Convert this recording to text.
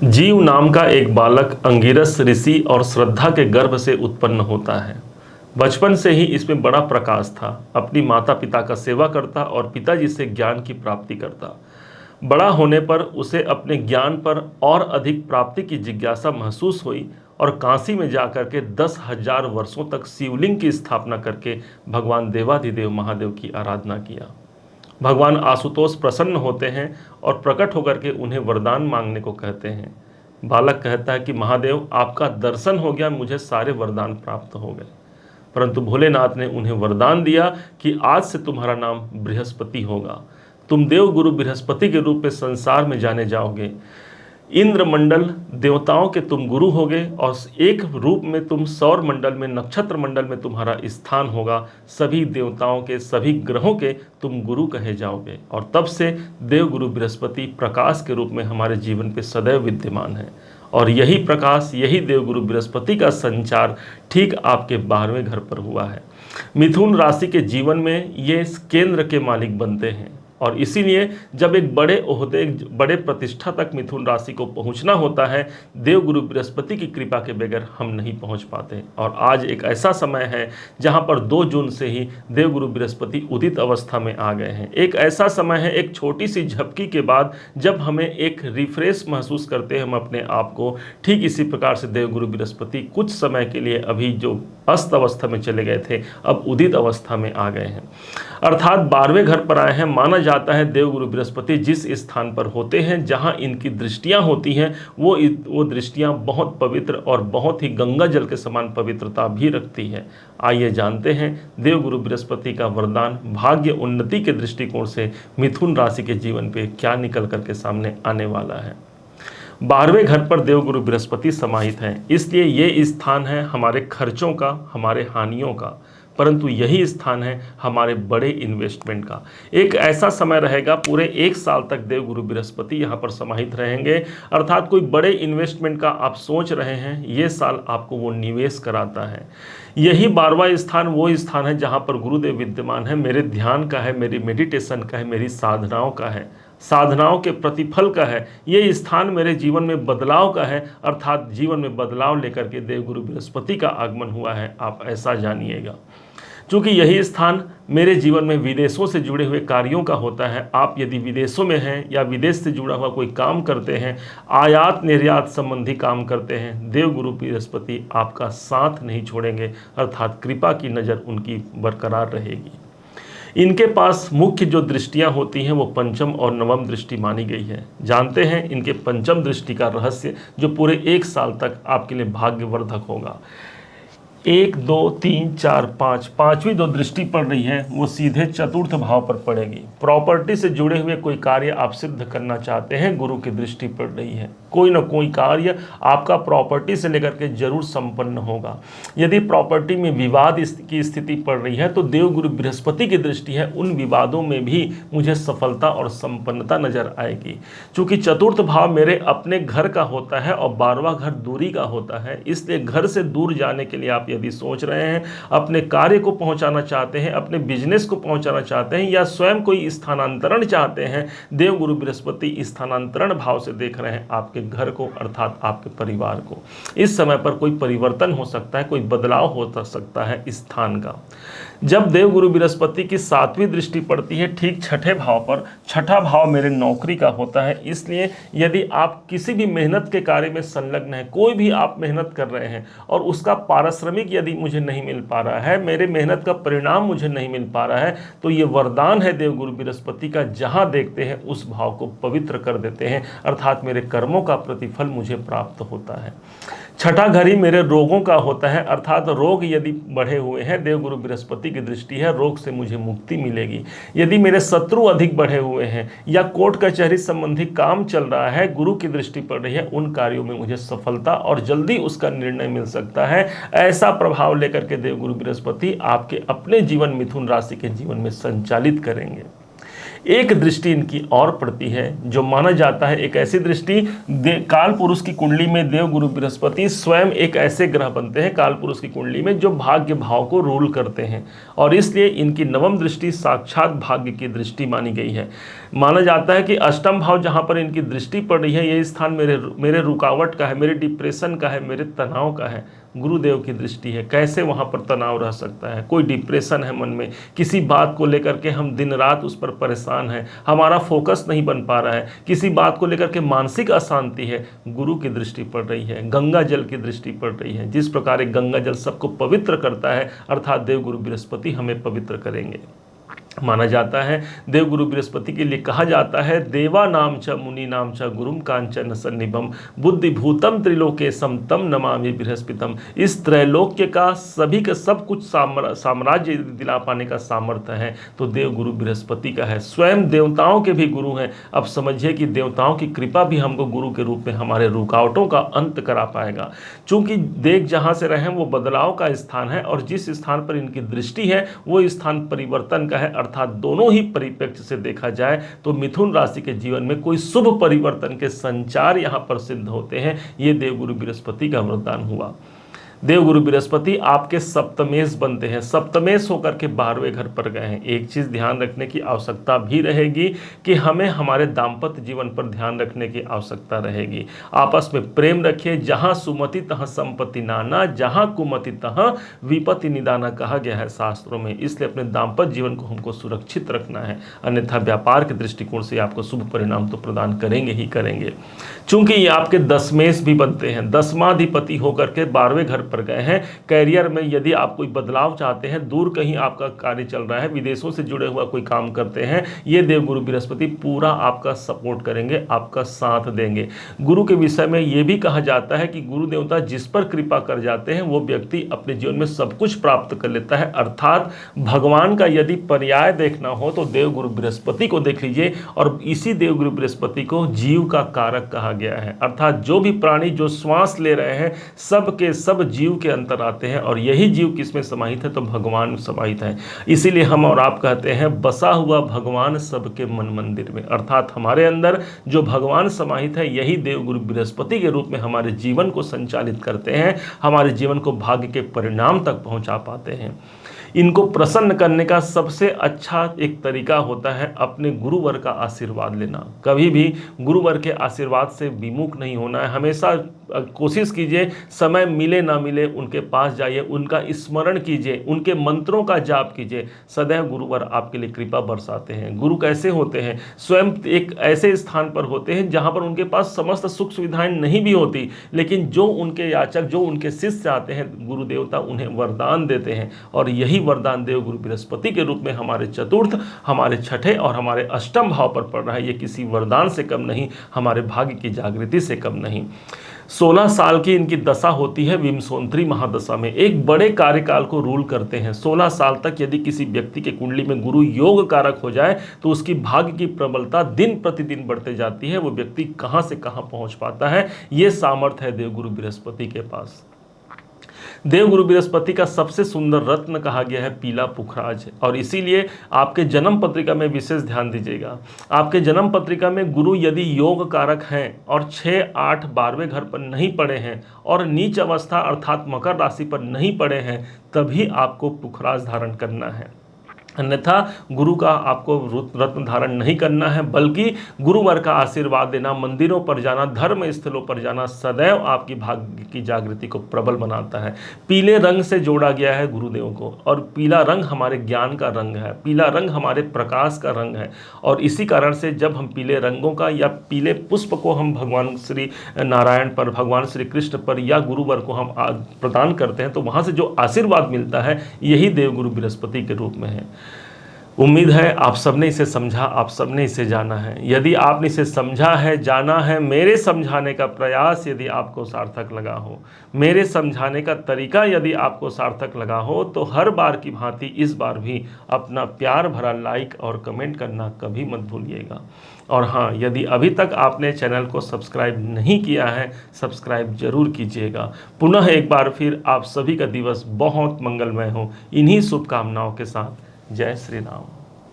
जीव नाम का एक बालक अंगिरस ऋषि और श्रद्धा के गर्भ से उत्पन्न होता है। बचपन से ही इसमें बड़ा प्रकाश था। अपनी माता पिता का सेवा करता और पिताजी से ज्ञान की प्राप्ति करता। बड़ा होने पर उसे अपने ज्ञान पर और अधिक प्राप्ति की जिज्ञासा महसूस हुई और काशी में जाकर के 10,000 वर्षों तक शिवलिंग की स्थापना करके भगवान देवाधिदेव महादेव की आराधना किया। भगवान आशुतोष प्रसन्न होते हैं और प्रकट होकर के उन्हें वरदान मांगने को कहते हैं। बालक कहता है कि महादेव, आपका दर्शन हो गया, मुझे सारे वरदान प्राप्त हो गए। परंतु भोलेनाथ ने उन्हें वरदान दिया कि आज से तुम्हारा नाम बृहस्पति होगा। तुम देव गुरु बृहस्पति के रूप में संसार में जाने जाओगे। इंद्र मंडल देवताओं के तुम गुरु होगे और एक रूप में तुम सौर मंडल में, नक्षत्र मंडल में तुम्हारा स्थान होगा। सभी देवताओं के, सभी ग्रहों के तुम गुरु कहे जाओगे। और तब से देव गुरु बृहस्पति प्रकाश के रूप में हमारे जीवन पे सदैव विद्यमान है। और यही प्रकाश, यही देव गुरु बृहस्पति का संचार ठीक आपके 12वें घर पर हुआ है। मिथुन राशि के जीवन में ये केंद्र के मालिक बनते हैं और इसीलिए जब एक बड़े ओहदे, बड़े प्रतिष्ठा तक मिथुन राशि को पहुंचना होता है, देव गुरु बृहस्पति की कृपा के बगैर हम नहीं पहुंच पाते। और आज एक ऐसा समय है जहां पर 2 जून से ही देव गुरु बृहस्पति उदित अवस्था में आ गए हैं। एक ऐसा समय है, एक छोटी सी झपकी के बाद जब हमें एक रिफ्रेश महसूस करते हैं हम अपने आप को। ठीक इसी प्रकार से देव गुरु बृहस्पति कुछ समय के लिए, अभी जो अस्त अवस्था में चले गए थे, अब उदित अवस्था में आ गए हैं, अर्थात 12वें घर पर आए हैं। माना जाता है देव गुरु बृहस्पति जिस स्थान पर होते हैं, जहां इनकी दृष्टियां होती हैं, वो दृष्टियां बहुत पवित्र और बहुत ही गंगा जल के समान पवित्रता भी रखती है। आइए जानते हैं देव गुरु बृहस्पति का वरदान भाग्य उन्नति के दृष्टिकोण से मिथुन राशि के जीवन पे क्या निकल करके सामने आने वाला है। 12वें घर पर देव गुरु बृहस्पति समाहित हैं, इसलिए ये स्थान है हमारे खर्चों का, हमारे हानियों का, परंतु यही स्थान है हमारे बड़े इन्वेस्टमेंट का। एक ऐसा समय रहेगा, पूरे 1 साल तक देव गुरु बृहस्पति यहाँ पर समाहित रहेंगे। अर्थात कोई बड़े इन्वेस्टमेंट का आप सोच रहे हैं, ये साल आपको वो निवेश कराता है। यही 12वां स्थान वो स्थान है जहाँ पर गुरुदेव विद्यमान है। मेरे ध्यान का है, मेरी मेडिटेशन का है, मेरी साधनाओं का है, साधनाओं के प्रतिफल का है। ये स्थान मेरे जीवन में बदलाव का है, अर्थात जीवन में बदलाव लेकर के देव गुरु बृहस्पति का आगमन हुआ है, आप ऐसा जानिएगा। क्योंकि यही स्थान मेरे जीवन में विदेशों से जुड़े हुए कार्यों का होता है। आप यदि विदेशों में हैं या विदेश से जुड़ा हुआ कोई काम करते हैं, आयात निर्यात संबंधी काम करते हैं, देव गुरु बृहस्पति आपका साथ नहीं छोड़ेंगे, अर्थात कृपा की नज़र उनकी बरकरार रहेगी। इनके पास मुख्य जो दृष्टियां होती हैं वो पंचम और नवम दृष्टि मानी गई है। जानते हैं इनके पंचम दृष्टि का रहस्य, जो पूरे 1 साल तक आपके लिए भाग्यवर्धक होगा। 1, 2, 3, 4, 5, पांचवी जो दृष्टि पड़ रही है वो सीधे चतुर्थ भाव पर पड़ेगी। प्रॉपर्टी से जुड़े हुए कोई कार्य आप सिद्ध करना चाहते हैं, गुरु की दृष्टि पड़ रही है। कोई ना कोई कार्य आपका प्रॉपर्टी से लेकर के जरूर संपन्न होगा। यदि प्रॉपर्टी में विवाद की स्थिति पड़ रही है तो देव गुरु बृहस्पति की दृष्टि है, उन विवादों में भी मुझे सफलता और संपन्नता नजर आएगी। चूंकि चतुर्थ भाव मेरे अपने घर का होता है और 12वां घर दूरी का होता है, इसलिए घर से दूर जाने के लिए आप यदि सोच रहे हैं, अपने कार्य को पहुंचाना चाहते हैं, अपने बिजनेस को पहुंचाना चाहते हैं, या स्वयं कोई स्थानांतरण चाहते हैं, देव गुरु बृहस्पति स्थानांतरण भाव से देख रहे हैं आपके घर को, अर्थात आपके परिवार को। इस समय पर कोई परिवर्तन हो सकता है, कोई बदलाव हो सकता है स्थान का। जब देव गुरु बृहस्पति की 7वीं दृष्टि पड़ती है ठीक छठे भाव पर, छठा भाव मेरे नौकरी का होता है, इसलिए यदि आप किसी भी मेहनत के कार्य में संलग्न हैं, कोई भी आप मेहनत कर रहे हैं और उसका पारिश्रमिक यदि मुझे नहीं मिल पा रहा है, मेरे मेहनत का परिणाम मुझे नहीं मिल पा रहा है, तो ये वरदान है देव गुरु बृहस्पति का। जहां देखते हैं उस भाव को पवित्र कर देते हैं, अर्थात मेरे कर्मों का प्रतिफल मुझे प्राप्त होता है। छठा घर ही मेरे रोगों का होता है, अर्थात रोग यदि बढ़े हुए हैं, देव गुरु बृहस्पति की दृष्टि है, रोग से मुझे मुक्ति मिलेगी। यदि मेरे शत्रु अधिक बढ़े हुए हैं या कोर्ट कचहरी संबंधी काम चल रहा है, गुरु की दृष्टि पड़ रही है, उन कार्यों में मुझे सफलता और जल्दी उसका निर्णय मिल सकता है। ऐसा प्रभाव लेकर के देव गुरु बृहस्पति आपके अपने जीवन, मिथुन राशि के जीवन में संचालित करेंगे। एक दृष्टि इनकी और पड़ती है, जो माना जाता है एक ऐसी दृष्टि, काल पुरुष की कुंडली में देव गुरु बृहस्पति स्वयं एक ऐसे ग्रह बनते हैं काल पुरुष की कुंडली में जो भाग्य भाव को रूल करते हैं, और इसलिए इनकी नवम दृष्टि साक्षात भाग्य की दृष्टि मानी गई है। माना जाता है कि अष्टम भाव जहां पर इनकी दृष्टि पड़ रही है, ये स्थान मेरे रुकावट का है, मेरे डिप्रेशन का है, मेरे तनाव का है। गुरुदेव की दृष्टि है, कैसे वहाँ पर तनाव रह सकता है, कोई डिप्रेशन है मन में, किसी बात को लेकर के हम दिन रात उस पर परेशान हैं, हमारा फोकस नहीं बन पा रहा है, किसी बात को लेकर के मानसिक अशांति है, गुरु की दृष्टि पड़ रही है, गंगा जल की दृष्टि पड़ रही है। जिस प्रकार एक गंगा जल सबको पवित्र करता है, अर्थात देव गुरु बृहस्पति हमें पवित्र करेंगे। माना जाता है देव गुरु बृहस्पति के लिए कहा जाता है, देवा नाम च मुनि नाम च गुरुम कांचन सन्निभम बुद्धि भूतम त्रिलोके समतम नमामि बृहस्पतिम। इस त्रैलोक्य का सभी का सब कुछ साम्राज्य दिला पाने का सामर्थ्य है तो देव गुरु बृहस्पति का है। स्वयं देवताओं के भी गुरु हैं। अब समझिए कि देवताओं की कृपा भी हमको गुरु के रूप में हमारे रुकावटों का अंत करा पाएगा। चूंकि देख जहाँ से रहें वो बदलाव का स्थान है, और जिस स्थान पर इनकी दृष्टि है वो स्थान परिवर्तन का है, अर्थात दोनों ही परिप्रेक्ष्य से देखा जाए तो मिथुन राशि के जीवन में कोई शुभ परिवर्तन के संचार यहां पर सिद्ध होते हैं। ये देवगुरु बृहस्पति का वरदान हुआ। देवगुरु बृहस्पति आपके सप्तमेश बनते हैं, सप्तमेश होकर के 12वें घर पर गए हैं। एक चीज ध्यान रखने की आवश्यकता भी रहेगी कि हमें हमारे दाम्पत्य जीवन पर ध्यान रखने की आवश्यकता रहेगी। आपस में प्रेम रखिए, जहां सुमति तहां संपत्ति नाना, जहां कुमति तहां विपत्ति निदाना कहा गया है शास्त्रों में। इसलिए अपने दाम्पत्य जीवन को हमको सुरक्षित रखना है, अन्यथा व्यापार के दृष्टिकोण से आपको शुभ परिणाम तो प्रदान करेंगे ही करेंगे। चूंकि ये आपके दसमेश भी बनते हैं, दसमाधिपति होकर के 12वें घर पर गए हैं। कैरियर में यदि आप कोई बदलाव चाहते हैं, दूर कहीं आपका कार्य चल रहा है, विदेशों से जुड़े हुआ कोई काम करते हैं, ये देवगुरु बृहस्पति पूरा आपका सपोर्ट करेंगे, आपका साथ देंगे। गुरु के विषय में यह भी कहा जाता है कि गुरु देवता जिस पर कृपा कर जाते हैं वो व्यक्ति अपने जीवन में सब कुछ प्राप्त कर लेता है। अर्थात भगवान का यदि पर्याय देखना हो तो देवगुरु बृहस्पति को देख लीजिए, और इसी देवगुरु बृहस्पति को जीव का कारक कहा गया है। अर्थात जो भी प्राणी जो श्वास ले रहे हैं सब के सब जीव के अंतर आते हैं, और यही जीव किसमें समाहित है तो भगवान समाहित है। इसीलिए हम और आप कहते हैं बसा हुआ भगवान सबके मन मंदिर में, अर्थात हमारे अंदर जो भगवान समाहित है यही देवगुरु बृहस्पति के रूप में हमारे जीवन को संचालित करते हैं, हमारे जीवन को भाग्य के परिणाम तक पहुंचा पाते हैं। इनको प्रसन्न करने का सबसे अच्छा एक तरीका होता है अपने गुरुवर का आशीर्वाद लेना। कभी भी गुरुवर के आशीर्वाद से विमुख नहीं होना है। हमेशा कोशिश कीजिए, समय मिले ना मिले उनके पास जाइए, उनका स्मरण कीजिए, उनके मंत्रों का जाप कीजिए। सदैव गुरुवर आपके लिए कृपा बरसाते हैं। गुरु कैसे होते हैं? स्वयं एक ऐसे स्थान पर होते हैं जहां पर उनके पास समस्त सुख सुविधाएं नहीं भी होती, लेकिन जो उनके याचक, जो उनके शिष्य आते हैं, गुरु देवता उन्हें वरदान देते हैं, और यही वरदान देव गुरु बृहस्पति के रूप में हमारे चतुर्थ, हमारे छठे और हमारे अष्टम भाव पर पड़ रहा है। ये किसी वरदान से कम नहीं, हमारे भाग्य की जागृति से कम नहीं। 16 साल की इनकी दशा होती है विमसोंत्री महादशा में, एक बड़े कार्यकाल को रूल करते हैं। 16 साल तक यदि किसी व्यक्ति के कुंडली में गुरु योग कारक हो जाए तो उसकी भाग्य की प्रबलता दिन प्रतिदिन बढ़ते जाती है। वो व्यक्ति कहां से कहां पहुंच पाता है, ये सामर्थ्य है देवगुरु बृहस्पति के पास। देवगुरु बृहस्पति का सबसे सुंदर रत्न कहा गया है पीला पुखराज, और इसीलिए आपके जन्म पत्रिका में विशेष ध्यान दीजिएगा। आपके जन्म पत्रिका में गुरु यदि योग कारक हैं और 6, 8, 12वें घर पर नहीं पड़े हैं और नीच अवस्था अर्थात मकर राशि पर नहीं पड़े हैं, तभी आपको पुखराज धारण करना है। अन्यथा गुरु का आपको रत्न धारण नहीं करना है, बल्कि गुरुवर का आशीर्वाद देना, मंदिरों पर जाना, धर्म स्थलों पर जाना सदैव आपकी भाग्य की जागृति को प्रबल बनाता है। पीले रंग से जोड़ा गया है गुरुदेव को, और पीला रंग हमारे ज्ञान का रंग है, पीला रंग हमारे प्रकाश का रंग है। और इसी कारण से जब हम पीले रंगों का या पीले पुष्प को हम भगवान श्री नारायण पर, भगवान श्री कृष्ण पर या गुरुवर को हम प्रदान करते हैं तो वहाँ से जो आशीर्वाद मिलता है यही देवगुरु बृहस्पति के रूप में है। उम्मीद है आप सबने इसे समझा, आप सबने इसे जाना है। यदि आपने इसे समझा है, जाना है, मेरे समझाने का प्रयास यदि आपको सार्थक लगा हो, मेरे समझाने का तरीका यदि आपको सार्थक लगा हो, तो हर बार की भांति इस बार भी अपना प्यार भरा लाइक और कमेंट करना कभी मत भूलिएगा। और हाँ, यदि अभी तक आपने चैनल को सब्सक्राइब नहीं किया है, सब्सक्राइब जरूर कीजिएगा। पुनः एक बार फिर आप सभी का दिवस बहुत मंगलमय हो, इन्हीं शुभकामनाओं के साथ जय श्री राम।